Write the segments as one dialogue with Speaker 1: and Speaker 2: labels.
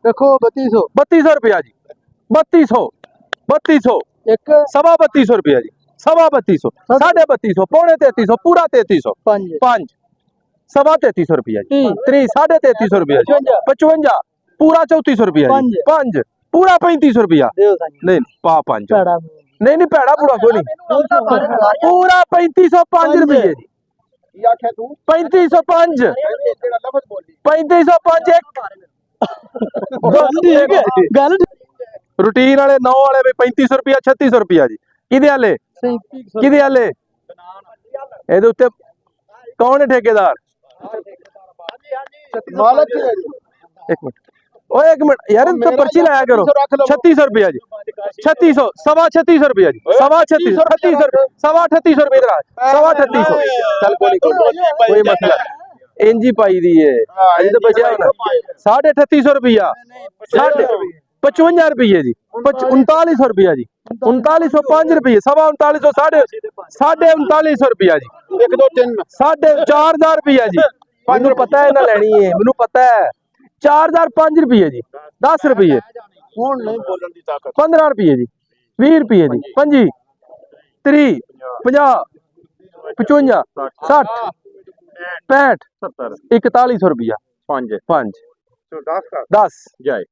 Speaker 1: देखो 3200
Speaker 2: 3200 रुपया जी 3200
Speaker 1: एक
Speaker 2: सवा 3200 रुपया जी सवा 3200 साढ़े 3200 पौने 3300 पूरा 3300
Speaker 1: 5
Speaker 2: 5 सवा 3300 रुपया जी 3 साढ़े 3300 रुपया जी 55 पूरा 3400 रुपया जी 5 पूरा 3500 रुपया नहीं पा 5 नहीं नहीं भैड़ा पूरा कोई नहीं पूरा 3505 रुपये जी 3505 3505
Speaker 1: गल
Speaker 2: रूटीन वाले 9 वाले भी 3500 रुपया 3600 रुपया जी किदे वाले ਇਹਦੇ ਉੱਤੇ ਕੌਣ ਹੈ ਠੇਕੇਦਾਰ एक मिनट यार तो पर्ची लाया करो 3600 रुपया जी 3600 सवा 3600 रुपया जी सवा 3600 सवा 3800 रुपये सवा 3800 चल कोई मसला इंजी पाई दी है अजे तो बचा होना 3850 रुपया 55 रुपये जी 3900 रुपया जी 3905 रुपये सवा 3900 साढ़े 3900 रुपया जी 1 2 3 4000 रुपया जी मैनू पता है ना लेनी है मैनू पता है 4005 रुपये जी 10 रुपये 15 रुपये जी 20 रुपये जी 25 30 50 55 60 65 4100 रुपया 5 10 जाए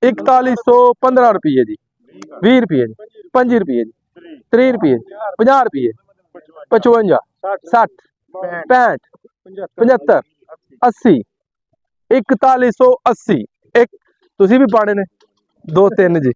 Speaker 2: 4115 रुपये जी 20 रुपये जी 25 रुपये जी 30 रुपये 50 रुपये 55 60 65 75 80 4180 एक तुसी भी पाने ने 2 3 जी